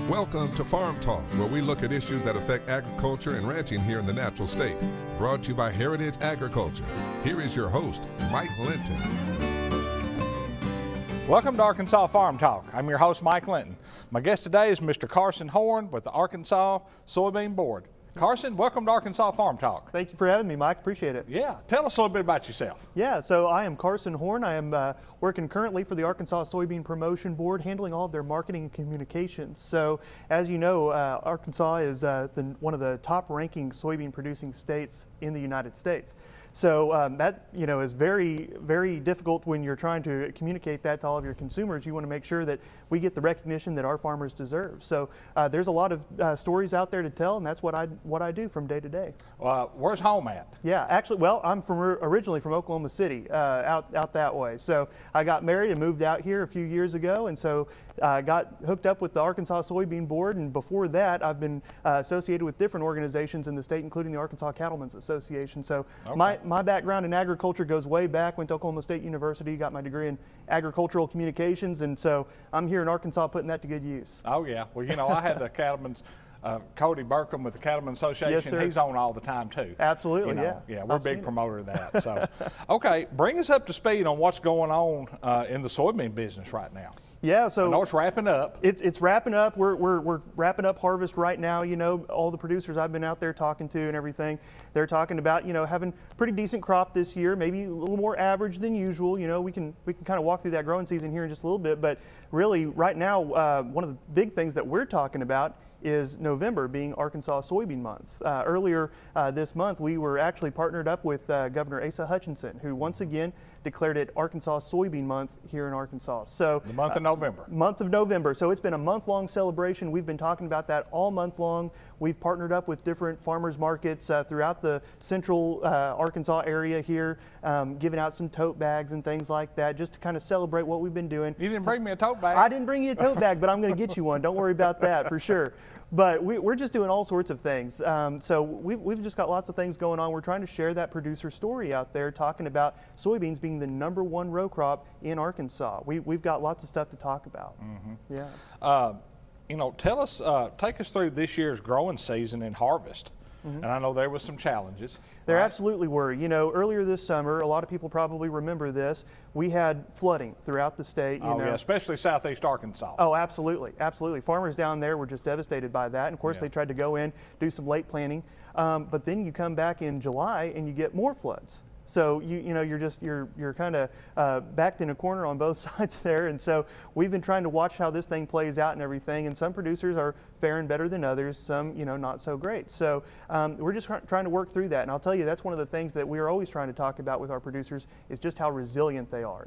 Welcome to Farm Talk, where we look at issues that affect agriculture and ranching here in the natural state. Brought to you by Heritage Agriculture. Here is your host, Mike Linton. Welcome to Arkansas Farm Talk. I'm your host, Mike Linton. My guest today is Mr. Carson Horn with the Arkansas Soybean Board. Carson, welcome to Arkansas Farm Talk. Thank you for having me, Mike. Appreciate it. Yeah, tell us a little bit about yourself. Yeah, so I am Carson Horn. I am working currently for the Arkansas Soybean Promotion Board, handling all of their marketing and communications. So, as you know, Arkansas is one of the top-ranking soybean producing states in the United States. So that is very, very difficult when you're trying to communicate that to all of your consumers. You want to make sure that we get the recognition that our farmers deserve. So there's a lot of stories out there to tell, and that's what I do from day to day. Where's home at? Yeah, actually, well, I'm originally from Oklahoma City, out that way. So I got married and moved out here a few years ago, and so I got hooked up with the Arkansas Soybean Board, and before that, I've been associated with different organizations in the state, including the Arkansas Cattlemen's Association. So okay. My background in agriculture goes way back. Went to Oklahoma State University, got my degree in agricultural communications, and so I'm here in Arkansas putting that to good use. Oh yeah, well I had the Cattlemen's, Cody Burkham with the Cattlemen's Association. Yes, sir. He's on all the time too. Absolutely, Yeah, we're a big promoter of that. So, okay, bring us up to speed on what's going on in the soybean business right now. Yeah, so I know it's wrapping up. It's wrapping up. We're wrapping up harvest right now. All the producers I've been out there talking to and everything, they're talking about having pretty decent crop this year, maybe a little more average than usual. We can kind of walk through that growing season here in just a little bit, but really right now one of the big things that we're talking about is November being Arkansas Soybean Month. Earlier this month, we were actually partnered up with Governor Asa Hutchinson, who once again declared it Arkansas Soybean Month here in Arkansas. So the month of November. Month of November. So it's been a month-long celebration. We've been talking about that all month long. We've partnered up with different farmers markets throughout the central Arkansas area here, giving out some tote bags and things like that, just to kind of celebrate what we've been doing. You didn't bring me a tote bag. I didn't bring you a tote bag, but I'm going to get you one. Don't worry about that for sure. But we're just doing all sorts of things. So we've just got lots of things going on. We're trying to share that producer story out there, talking about soybeans being the #1 row crop in Arkansas. We've got lots of stuff to talk about. Mm-hmm. Yeah. Tell us, take us through this year's growing season and harvest. Mm-hmm. And I know there was some challenges. There right? absolutely were. Earlier this summer, a lot of people probably remember this, we had flooding throughout the state. Yeah, especially southeast Arkansas. Oh, absolutely, absolutely. Farmers down there were just devastated by that. And of course, they tried to go in, do some late planting. But then you come back in July and you get more floods. So you're kind of backed in a corner on both sides there, and so we've been trying to watch how this thing plays out and everything. And some producers are faring better than others, some not so great. So we're just trying to work through that. And I'll tell you, that's one of the things that we are always trying to talk about with our producers is just how resilient they are.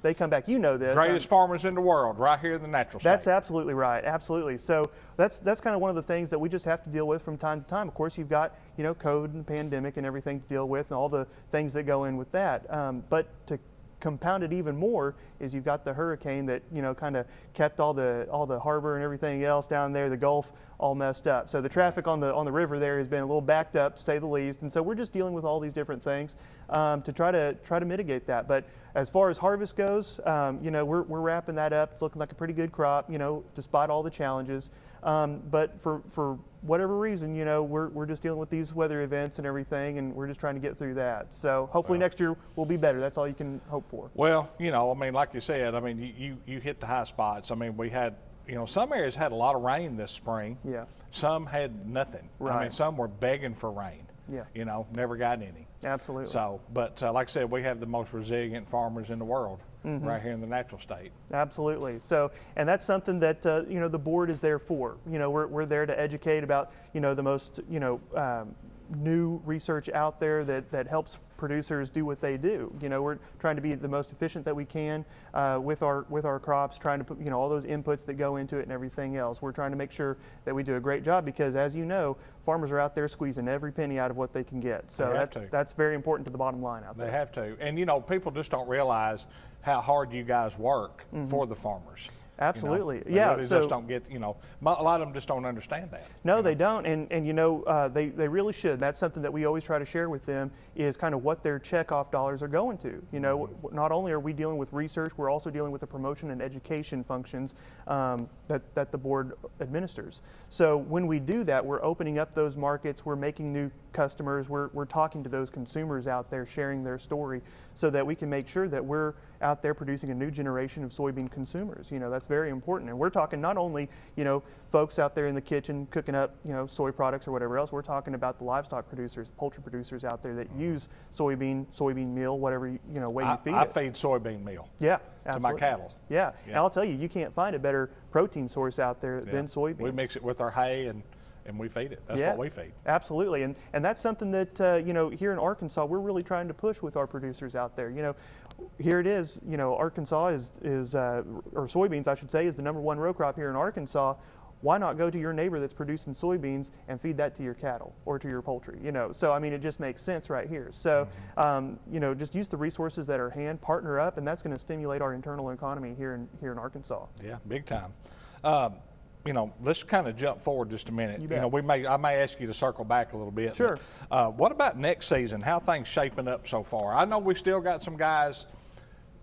They come back. This greatest farmers in the world, right here in the natural state. That's absolutely right. Absolutely. So that's kind of one of the things that we just have to deal with from time to time. Of course, you've got COVID and the pandemic and everything to deal with, and all the things that go in with that. But to compound it even more is you've got the hurricane that kind of kept all the harbor and everything else down there, the Gulf, all messed up. So the traffic on the river there has been a little backed up, to say the least. And so we're just dealing with all these different things to try to mitigate that. But as far as harvest goes, we're wrapping that up. It's looking like a pretty good crop, despite all the challenges. But for whatever reason, we're just dealing with these weather events and everything, and we're just trying to get through that. So hopefully next year will be better. That's all you can hope for. Well, like you said, you hit the high spots. We had, some areas had a lot of rain this spring. Yeah. Some had nothing. Right. Some were begging for rain. Yeah. Never got any. Absolutely. So, but like I said, we have the most resilient farmers in the world right here in the natural state. Absolutely. So, and that's something that the board is there for. We're there to educate about the most new research out there that helps producers do what they do. We're trying to be the most efficient that we can with our crops, trying to put all those inputs that go into it and everything else. We're trying to make sure that we do a great job because, as you know, farmers are out there squeezing every penny out of what they can get. So that's very important to the bottom line out there. They have to. And people just don't realize how hard you guys work for the farmers. Absolutely. They Yeah. really So just don't get, a lot of them just don't understand that. no, they don't, and they really should. That's something that we always try to share with them is kind of what their checkoff dollars are going to. Not only are we dealing with research, we're also dealing with the promotion and education functions that the board administers. So when we do that, we're opening up those markets, we're making new customers, we're talking to those consumers out there, sharing their story, so that we can make sure that we're out there producing a new generation of soybean consumers. That's very important. And we're talking not only, folks out there in the kitchen cooking up, soy products or whatever else. We're talking about the livestock producers, poultry producers out there that use soybean meal, whatever, way you feed it. I feed soybean meal. Yeah, to my absolutely. cattle. Yeah. And I'll tell you, you can't find a better protein source out there than soybeans. We mix it with our hay and we feed it. That's what we feed. Absolutely, and that's something that here in Arkansas we're really trying to push with our producers out there. Here it is. Arkansas is or soybeans, I should say, is the #1 row crop here in Arkansas. Why not go to your neighbor that's producing soybeans and feed that to your cattle or to your poultry? So I mean, it just makes sense right here. So just use the resources that are at hand, partner up, and that's going to stimulate our internal economy here in Arkansas. Yeah, big time. Let's kind of jump forward just a minute. You bet. I may ask you to circle back a little bit. Sure. But, what about next season? How things shaping up so far? I know we still got some guys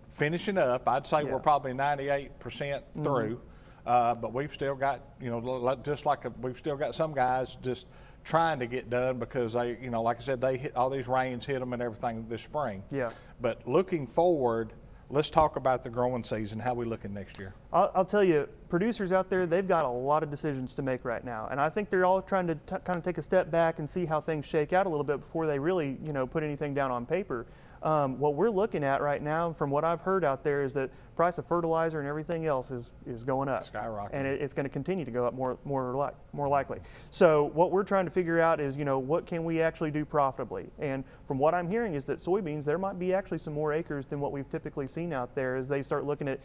finishing up. I'd say we're probably 98% through, but we've still got, we've still got some guys just trying to get done because they, like I said, all these rains hit them and everything this spring. Yeah. But looking forward, let's talk about the growing season. How we looking next year? I'll tell you, producers out there, they've got a lot of decisions to make right now. And I think they're all trying to kind of take a step back and see how things shake out a little bit before they really, put anything down on paper. What we're looking at right now, from what I've heard out there, is that price of fertilizer and everything else is going up. Skyrocketing. And it's going to continue to go up more likely. So what we're trying to figure out is, what can we actually do profitably? And from what I'm hearing is that soybeans, there might be actually some more acres than what we've typically seen out there as they start looking at,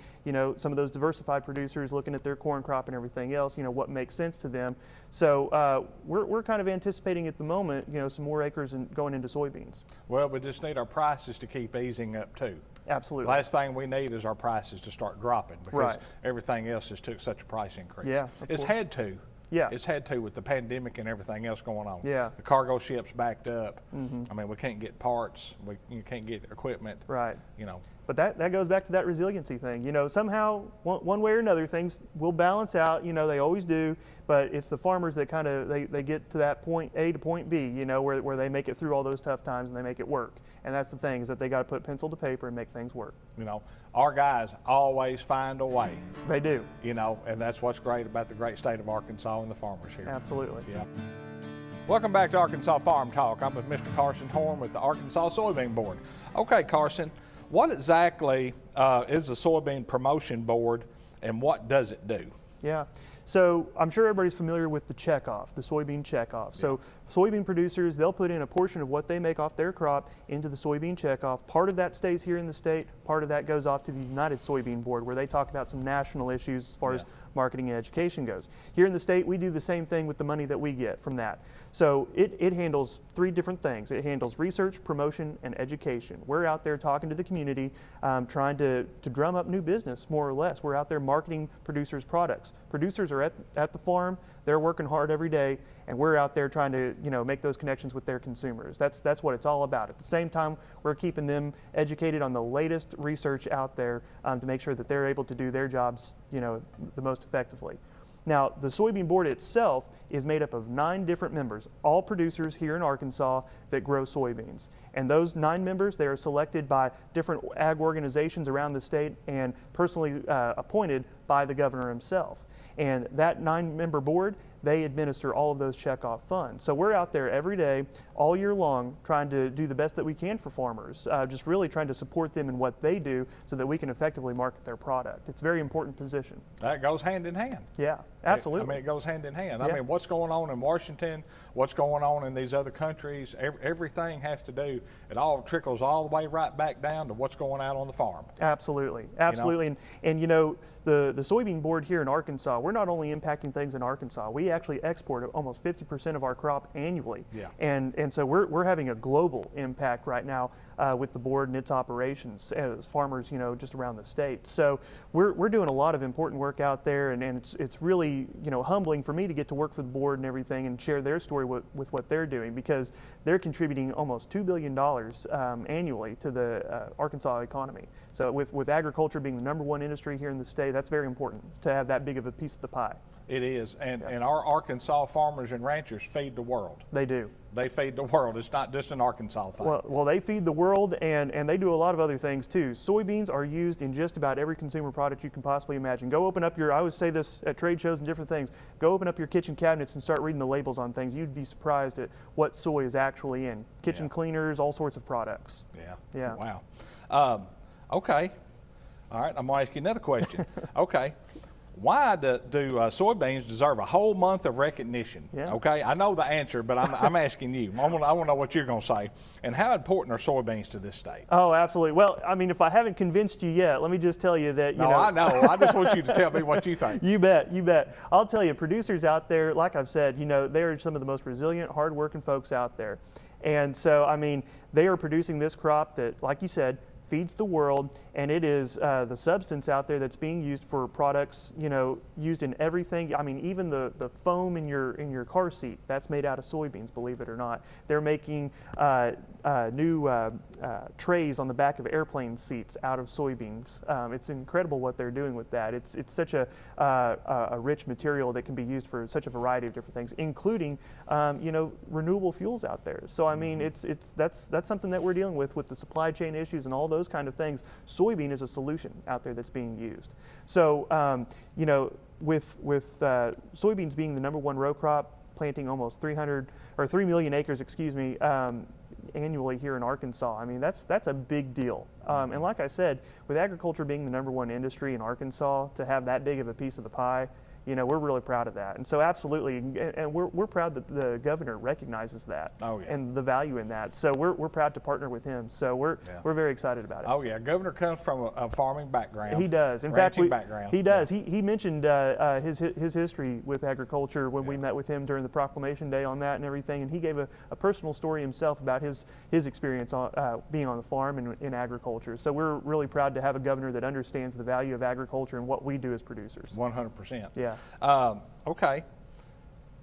some of those diversified producers looking at their corn crop and everything else, what makes sense to them. So we're kind of anticipating at the moment, some more acres going into soybeans. Well, we just need our prices to keep easing up too. Absolutely. Last thing we need is our prices to start dropping because everything else has took such a price increase. Yeah, it's had to. Yeah. It's had to with the pandemic and everything else going on. Yeah. The cargo ships backed up. I mean, we can't get parts. You can't get equipment. Right. But that goes back to that resiliency thing. Somehow, one way or another, things will balance out. They always do. But it's the farmers that kind of they get to that point A to point B. Where they make it through all those tough times and they make it work. And that's the thing, is that they got to put pencil to paper and make things work. Our guys always find a way. They do. And that's what's great about the great state of Arkansas and the farmers here. Absolutely. Yeah. Welcome back to Arkansas Farm Talk. I'm with Mr. Carson Horn with the Arkansas Soybean Board. Okay, Carson, what exactly is the Soybean Promotion Board and what does it do? Yeah. So I'm sure everybody's familiar with the checkoff, the soybean checkoff. So soybean producers, they'll put in a portion of what they make off their crop into the soybean checkoff. Part of that stays here in the state, part of that goes off to the United Soybean Board, where they talk about some national issues as far as marketing and education goes. Here in the state, we do the same thing with the money that we get from that. So it handles 3 different things. It handles research, promotion, and education. We're out there talking to the community, trying to drum up new business, more or less. We're out there marketing producers' products. Producers are at the farm, they're working hard every day, and we're out there trying to make those connections with their consumers. That's what it's all about. At the same time, we're keeping them educated on the latest research out there to make sure that they're able to do their jobs the most effectively. Now, the Soybean Board itself is made up of 9 different members, all producers here in Arkansas that grow soybeans. And those 9 members, they are selected by different ag organizations around the state and personally appointed by the governor himself. And that 9-member board, they administer all of those checkoff funds. So we're out there every day, all year long, trying to do the best that we can for farmers, just really trying to support them in what they do so that we can effectively market their product. It's a very important position. That goes hand in hand. Yeah, absolutely. It goes hand in hand. Yeah. I mean, what's going on in Washington, what's going on in these other countries, everything has to do, it all trickles all the way right back down to what's going out on the farm. Absolutely, absolutely. And the Soybean Board here in Arkansas, we're not only impacting things in Arkansas, we actually export almost 50% of our crop annually. Yeah. And so we're having a global impact right now with the board and its operations as farmers, just around the state. So we're doing a lot of important work out there, and it's really, humbling for me to get to work for the board and everything and share their story with what they're doing, because they're contributing almost $2 billion annually to the Arkansas economy. So with agriculture being the #1 industry here in the state, that's very important to have that big of a piece of the pie. It is, and our Arkansas farmers and ranchers feed the world. They do. They feed the world. It's not just an Arkansas thing. Well, they feed the world, and they do a lot of other things too. Soybeans are used in just about every consumer product you can possibly imagine. Go open up I always say this at trade shows and different things, go open up your kitchen cabinets and start reading the labels on things. You'd be surprised at what soy is actually in. Kitchen cleaners, all sorts of products. Yeah. Wow. Okay. All right, I'm going to ask you another question. Okay. Why do soybeans deserve a whole month of recognition? Yeah. Okay, I know the answer, but I'm asking you. I want to know what you're going to say. And how important are soybeans to this state? Oh, absolutely. Well, I mean, if I haven't convinced you yet, let me just tell you that, I know. I just want you to tell me what you think. You bet. I'll tell you, producers out there, like I've said, they're some of the most resilient, hardworking folks out there. And so, I mean, they are producing this crop that, like you said, feeds the world, and it is the substance out there that's being used for products, used in everything. I mean, even the foam in your car seat, that's made out of soybeans, believe it or not. They're making new trays on the back of airplane seats out of soybeans. It's incredible what they're doing with that. It's such a rich material that can be used for such a variety of different things, including renewable fuels out there. So I mean, that's something that we're dealing with the supply chain issues and all those kind of things. Soybean is a solution out there that's being used. So with soybeans being the #1 row crop, planting almost 3 million acres, annually here in Arkansas. I mean, that's a big deal. And like I said, with agriculture being the #1 industry in Arkansas, to have that big of a piece of the pie, we're really proud of that. And so absolutely, and we're proud that the governor recognizes that and the value in that. So we're proud to partner with him. So we're very excited about it. Oh yeah, governor comes from a farming background. He does. In fact, he does. He mentioned his history with agriculture when we met with him during the proclamation day on that and everything. And he gave a personal story himself about his experience being on the farm and in agriculture. So we're really proud to have a governor that understands the value of agriculture and what we do as producers. 100%. Yeah. Okay.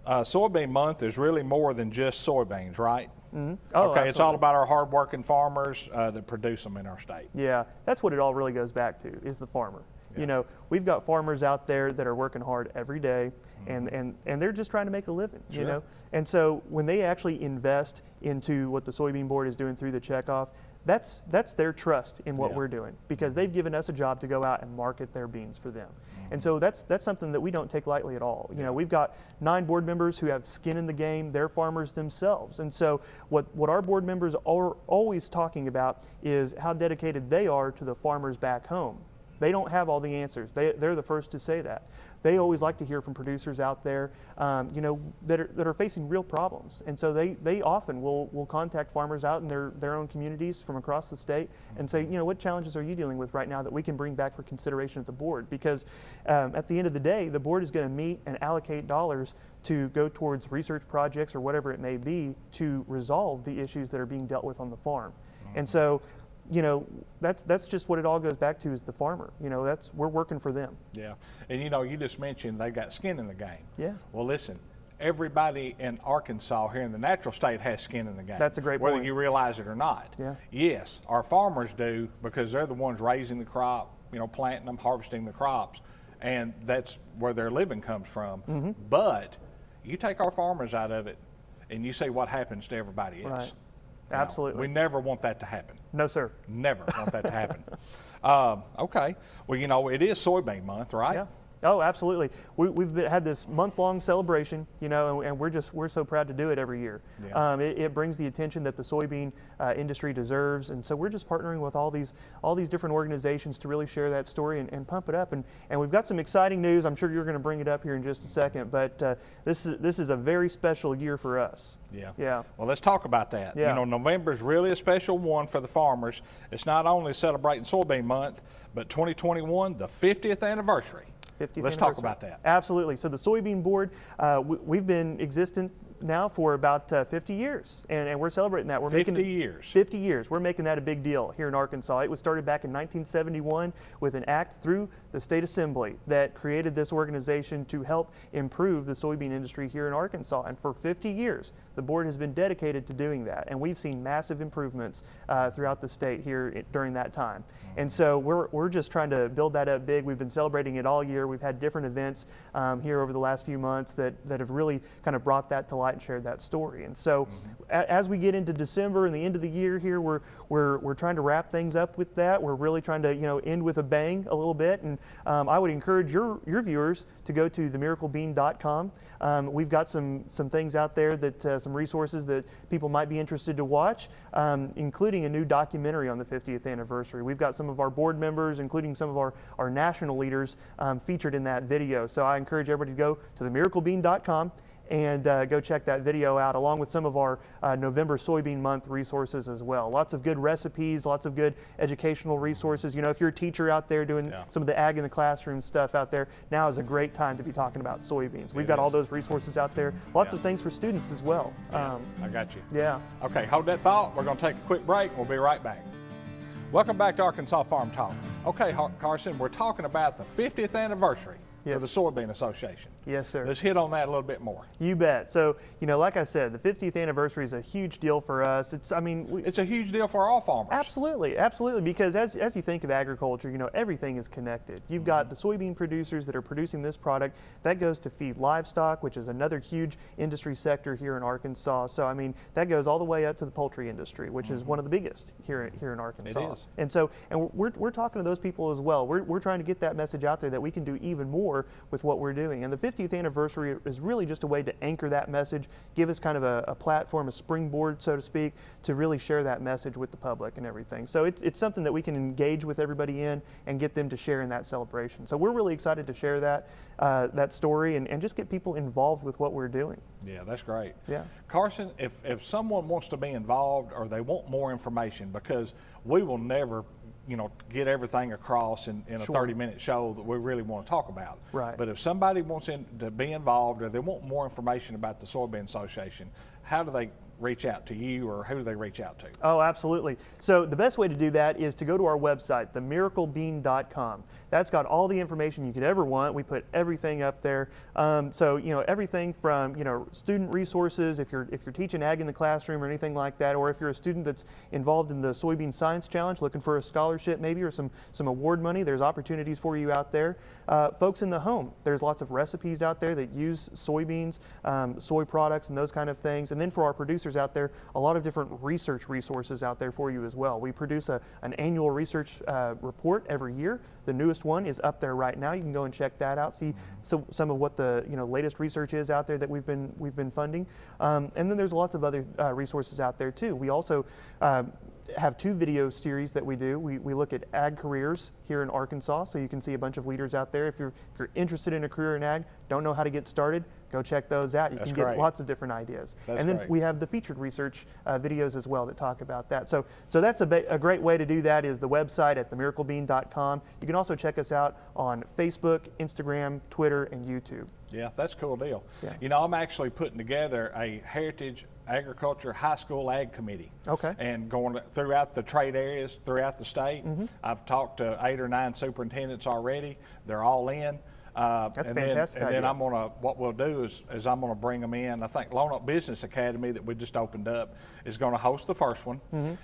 Soybean Month is really more than just soybeans, right? Mm-hmm. Oh, okay, it's all about our hardworking farmers that produce them in our state. Yeah, that's what it all really goes back to, is the farmer. Yeah. We've got farmers out there that are working hard every day, and they're just trying to make a living, Sure. And so when they actually invest into what the Soybean Board is doing through the checkoff, that's their trust in what we're doing, because they've given us a job to go out and market their beans for them. And so that's something that we don't take lightly at all. We've got 9 board members who have skin in the game. They're farmers themselves. And so what our board members are always talking about is how dedicated they are to the farmers back home. They don't have all the answers. They're the first to say that. They always like to hear from producers out there, that are facing real problems. And so they often will contact farmers out in their own communities from across the state and say, what challenges are you dealing with right now that we can bring back for consideration at the board? Because at the end of the day, the board is going to meet and allocate dollars to go towards research projects or whatever it may be to resolve the issues that are being dealt with on the farm. And so, that's just what it all goes back to, is the farmer. We're working for them. Yeah, and you just mentioned they got skin in the game. Yeah. Well, listen, everybody in Arkansas here in the natural state has skin in the game. That's a great point. Whether you realize it or not. Yeah. Yes, our farmers do, because they're the ones raising the crop, planting them, harvesting the crops, and that's where their living comes from. Mm-hmm. But you take our farmers out of it, and you see what happens to everybody else. Right. Absolutely. We never want that to happen. No, sir. Never want that to happen. Okay. Well, it is Soybean Month, right? Yeah. Oh, absolutely. We've had this month-long celebration, and we're so proud to do it every year. Yeah. It brings the attention that the soybean industry deserves, and so we're just partnering with all these different organizations to really share that story and pump it up. And we've got some exciting news. I'm sure you're going to bring it up here in just a second, but this is a very special year for us. Yeah. Yeah. Well, let's talk about that. Yeah. November's really a special one for the farmers. It's not only celebrating Soybean Month, but 2021, the 50th anniversary 50th Let's talk anniversary. about that. Absolutely. So the Soybean Board, we've been existent now for about 50 years, and we're celebrating that. We're 50 years. 50 years. We're making that a big deal here in Arkansas. It was started back in 1971 with an act through the state assembly that created this organization to help improve the soybean industry here in Arkansas. And for 50 years, the board has been dedicated to doing that, and we've seen massive improvements throughout the state here during that time. And so we're just trying to build that up big. We've been celebrating it all year. We've had different events here over the last few months that have really kind of brought that to light and shared that story. And so as we get into December and the end of the year here, we're trying to wrap things up with that. We're really trying to end with a bang a little bit. And I would encourage your viewers to go to themiraclebean.com. We've got some things out there that some resources that people might be interested to watch, including a new documentary on the 50th anniversary. We've got some of our board members, including some of our national leaders, featured in that video. So I encourage everybody to go to themiraclebean.com and go check that video out, along with some of our November Soybean Month resources as well. Lots of good recipes, lots of good educational resources. If you're a teacher out there doing some of the ag in the classroom stuff out there, now is a great time to be talking about soybeans. We've got all those resources out there. Lots of things for students as well. I got you. Yeah. Okay, hold that thought. We're going to take a quick break. We'll be right back. Welcome back to Arkansas Farm Talk. Okay, Carson, we're talking about the 50th anniversary of the Soybean Association. Yes, sir. Let's hit on that a little bit more. You bet. So, like I said, the 50th anniversary is a huge deal for us. It's a huge deal for all farmers. Absolutely, absolutely. Because as you think of agriculture, everything is connected. You've got the soybean producers that are producing this product that goes to feed livestock, which is another huge industry sector here in Arkansas. So, that goes all the way up to the poultry industry, which is one of the biggest here in Arkansas. It is. And we're talking to those people as well. We're trying to get that message out there that we can do even more with what we're doing. And the 50th anniversary is really just a way to anchor that message, give us kind of a platform, a springboard, so to speak, to really share that message with the public and everything. So it's something that we can engage with everybody in and get them to share in that celebration. So we're really excited to share that story and just get people involved with what we're doing. Yeah, that's great. Yeah. Carson, if someone wants to be involved or they want more information, because we will never get everything across in a 30-minute show that we really want to talk about. Right. But if somebody wants to be involved or they want more information about the Soybean Association, how do they reach out to you, or who do they reach out to? Oh, absolutely. So the best way to do that is to go to our website, themiraclebean.com. That's got all the information you could ever want. We put everything up there. So everything from student resources, if you're teaching ag in the classroom or anything like that, or if you're a student that's involved in the Soybean Science Challenge, looking for a scholarship maybe or some award money, there's opportunities for you out there. Folks in the home, there's lots of recipes out there that use soybeans, soy products, and those kind of things. And then for our producers out there, a lot of different research resources out there for you as well. We produce an annual research report every year. The newest one is up there right now. You can go and check that out, see some of what the latest research is out there that we've been funding. And then there's lots of other resources out there too. We also have 2 video series that we do. We look at ag careers here in Arkansas, so you can see a bunch of leaders out there. If you're interested in a career in ag, don't know how to get started, go check those out. You can get lots of different ideas. And then we have the featured research videos as well that talk about that. So that's a great way to do that is the website at themiraclebean.com. You can also check us out on Facebook, Instagram, Twitter, and YouTube. Yeah, that's a cool deal. Yeah. I'm actually putting together a Heritage Agriculture High School Ag Committee. Okay. And going throughout the trade areas throughout the state. I've talked to 8 or 9 superintendents already. They're all in. That's fantastic. And then what we'll do is I'm gonna bring them in. I think Loan Up Business Academy that we just opened up is gonna host the first one.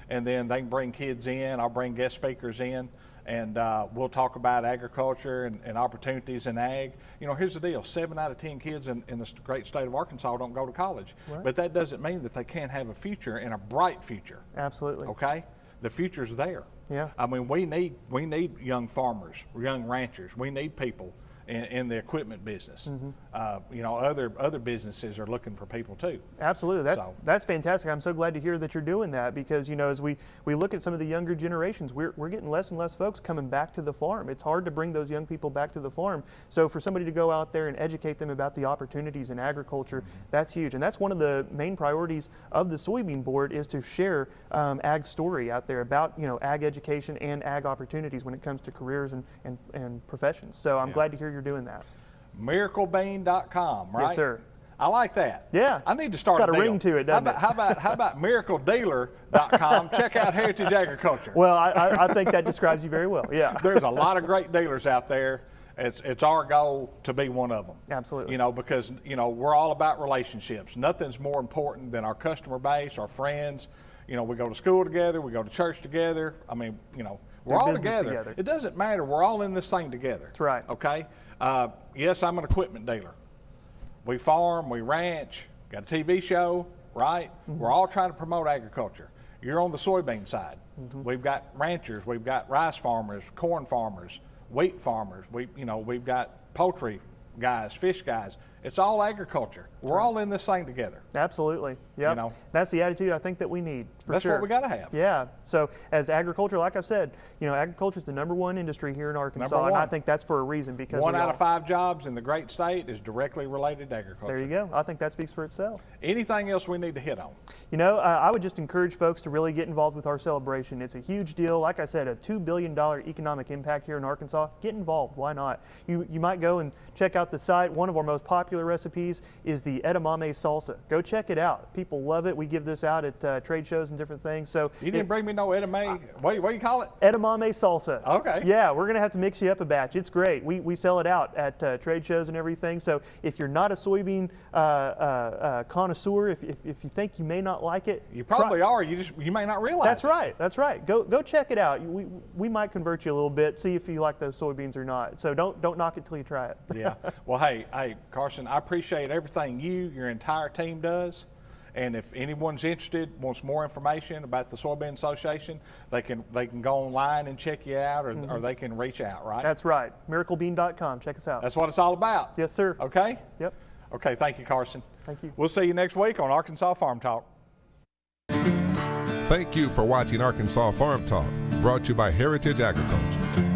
And then they can bring kids in. I'll bring guest speakers in. And we'll talk about agriculture and opportunities in ag. Here's the deal. 7 out of 10 kids in the great state of Arkansas don't go to college. Right. But that doesn't mean that they can't have a future and a bright future. Absolutely. Okay? The future's there. Yeah. We need young farmers, young ranchers. We need people in the equipment business. Other businesses are looking for people too. Absolutely, that's fantastic. I'm so glad to hear that you're doing that because as we look at some of the younger generations, we're getting less and less folks coming back to the farm. It's hard to bring those young people back to the farm. So for somebody to go out there and educate them about the opportunities in agriculture, that's huge. And that's one of the main priorities of the Soybean Board is to share ag story out there about ag education and ag opportunities when it comes to careers and professions. So I'm glad to hear you're doing that? MiracleBean.com, right? Yes, sir. I like that. Yeah. I need to start It's got a a deal. ring to it, doesn't it? How about MiracleDealer.com? Check out Heritage Agriculture. Well, I think that describes you very well. Yeah. There's a lot of great dealers out there. It's our goal to be one of them. Absolutely. You know, because, you know, we're all about relationships. Nothing's more important than our customer base, our friends. You know, we go to school together, we go to church together. I mean, you know, we're all together. It doesn't matter. We're all in this thing together. That's right. Okay? Yes, I'm an equipment dealer. We farm, we ranch, got a TV show, right? Mm-hmm. We're all trying to promote agriculture. You're on the soybean side. Mm-hmm. We've got ranchers, we've got rice farmers, corn farmers, wheat farmers. We've got poultry guys, fish guys. It's all agriculture. We're all in this thing together. Absolutely. Yeah. You know? That's the attitude I think that we need. That's sure. what we got to have. Yeah. So as agriculture, like I've said, you know, agriculture is the #1 industry here in Arkansas, and I think that's for a reason, because 1 out of 5 jobs in the great state is directly related to agriculture. There you go. I think that speaks for itself. Anything else we need to hit on? You know, I would just encourage folks to really get involved with our celebration. It's a huge deal. Like I said, a $2 billion economic impact here in Arkansas. Get involved. Why not? You might go and check out the site. One of our most popular recipes is the edamame salsa. Go check it out. People love it. We give this out at trade shows and different things. So you didn't bring me no edamame. What do you call it? Edamame salsa. Okay. Yeah, we're going to have to mix you up a batch. It's great. We sell it out at trade shows and everything. So if you're not a soybean connoisseur, if you think you may not like it, you probably are. You may not realize. That's right. That's right. Go check it out. We might convert you a little bit. See if you like those soybeans or not. So don't knock it till you try it. Yeah. Well, hey, Carson, I appreciate everything your entire team does. And if anyone's interested, wants more information about the Soybean Association, they can go online and check you out, or they can reach out, right? That's right. MiracleBean.com. Check us out. That's what it's all about. Yes, sir. Okay? Yep. Okay, thank you, Carson. Thank you. We'll see you next week on Arkansas Farm Talk. Thank you for watching Arkansas Farm Talk, brought to you by Heritage Agriculture.